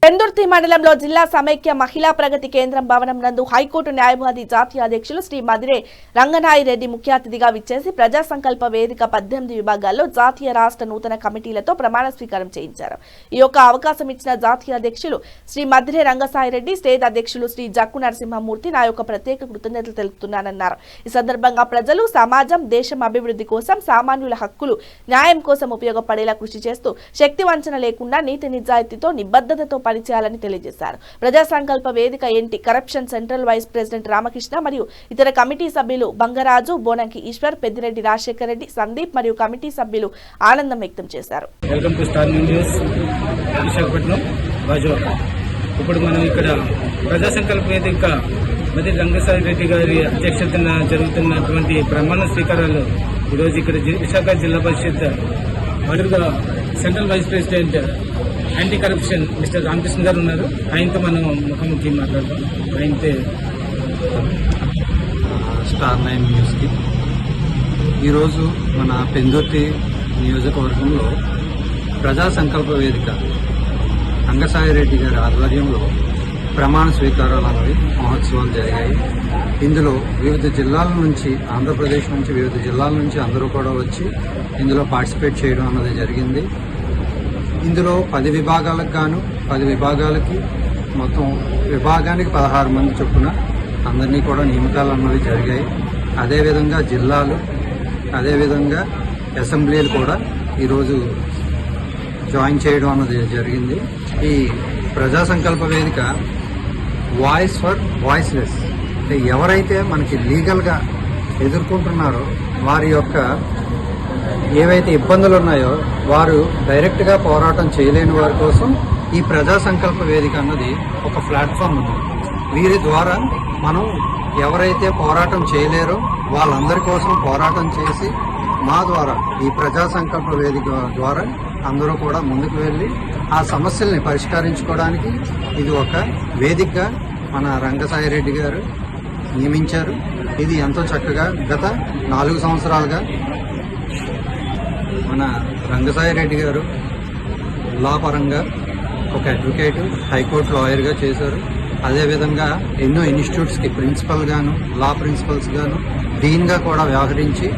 పెందుర్తి మండలంలో జిల్లా సమైక్య మహిళా ప్రగతి కేంద్రం భవనం నందు హైకోర్టు న్యాయవాది జాతీయ అధ్యక్షులు శ్రీ మదిరే రంగనాయిరెడ్డి ముఖ్య అతిథిగా విచ్చేసి ప్రజా సంకల్ప వేదిక 18 విభాగాల్లో జాతీయ రాష్ట్ర నూతన కమిటీలతో ప్రమాణ స్వీకారం చేయించారు. ఈ యొక్క అవకాశం ఇచ్చిన జాతీయ అధ్యక్షులు శ్రీ మదిరే రంగసాయిరెడ్డి, స్టేట్ అధ్యక్షులు శ్రీ జక్కు నరసింహమూర్తి నా యొక్క ప్రత్యేక కృతజ్ఞతలు తెలుపుతున్నానన్నారు. ఈ సందర్భంగా ప్రజలు, సమాజం, దేశం అభివృద్ధి కోసం, సామాన్యుల హక్కులు, న్యాయం కోసం ఉపయోగపడేలా కృషి చేస్తూ శక్తి వంచన లేకుండా నీతి నిజాయితీతో నిబద్ధతతో చేయాలని తెలియజేశారు. Praja Sankalpa Vedika anti corruption central vice president Ramakrishna మరియు ఇతర కమిటీ సభ్యులు బంగరాజు, బోనంకి ఈశ్వర్, పెద్దిరెడ్డి రాజశేఖర్ రెడ్డి, సందీప్ మరియు కమిటీ సభ్యులు ఆనందం వ్యక్తం చేశారు. ఇప్పుడు మనం ఇక్కడ ప్రజా సంకల్ప వేదిక మదిరే రంగసాయిరెడ్డి గారి అధ్యక్షతన జరుగుతున్నటువంటి ప్రమాణ స్వీకారాలు ఈరోజు ఇక్కడ విశాఖ జిల్లా పరిషత్ మొదలుగా central vice president anti corruption mister Ramakrishna గారు ఉన్నారు. ఆయనతో మనం ముఖాముఖి మాట్లాడదాం. ఆయనతో స్టార్ 9 న్యూస్కి ఈరోజు మన పెందుర్తి నియోజకవర్గంలో ప్రజా సంకల్ప వేదిక రంగసాయిరెడ్డి గారి ఆధ్వర్యంలో ప్రమాణ స్వీకారాలు అనేవి మహోత్సవాలు జరిగాయి. ఇందులో వివిధ జిల్లాల నుంచి, ఆంధ్రప్రదేశ్ నుంచి వివిధ జిల్లాల నుంచి అందరూ కూడా వచ్చి ఇందులో పార్టిసిపేట్ చేయడం అన్నది జరిగింది. ఇందులో 10 విభాగాలకు గాను 10 విభాగాలకి మొత్తం విభాగానికి 16 మంది చొప్పున అందరినీ కూడా నియమకాలు అన్నవి జరిగాయి. అదేవిధంగా జిల్లాలు, అదేవిధంగా అసెంబ్లీలు కూడా ఈరోజు జాయిన్ చేయడం అన్నది జరిగింది. ఈ ప్రజా సంకల్ప వేదిక వాయిస్ ఫర్ వాయిస్లెస్, అంటే ఎవరైతే మనకి లీగల్గా ఎదుర్కొంటున్నారో వారి యొక్క ఏవైతే ఇబ్బందులు ఉన్నాయో వారు డైరెక్ట్గా పోరాటం చేయలేని వారి కోసం ఈ ప్రజా సంకల్ప వేదిక అన్నది ఒక ప్లాట్ఫామ్ ఉంది. వీరి ద్వారా మనం ఎవరైతే పోరాటం చేయలేరో వాళ్ళందరి కోసం పోరాటం చేసి మా ద్వారా ఈ ప్రజా సంకల్ప వేదిక ద్వారా అందరూ కూడా ముందుకు వెళ్ళి ఆ సమస్యల్ని పరిష్కరించుకోవడానికి ఇది ఒక వేదికగా మన రంగసాయిరెడ్డి గారు నియమించారు. ఇది ఎంతో చక్కగా గత 4 సంవత్సరాలుగా మన రంగసాయిరెడ్డి గారు లా పరంగా ఒక అడ్వకేట్, హైకోర్టు లాయర్గా చేశారు. అదేవిధంగా ఎన్నో ఇన్స్టిట్యూట్స్కి ప్రిన్సిపల్ గాను, లా ప్రిన్సిపల్స్ గాను, డీన్గా కూడా వ్యవహరించి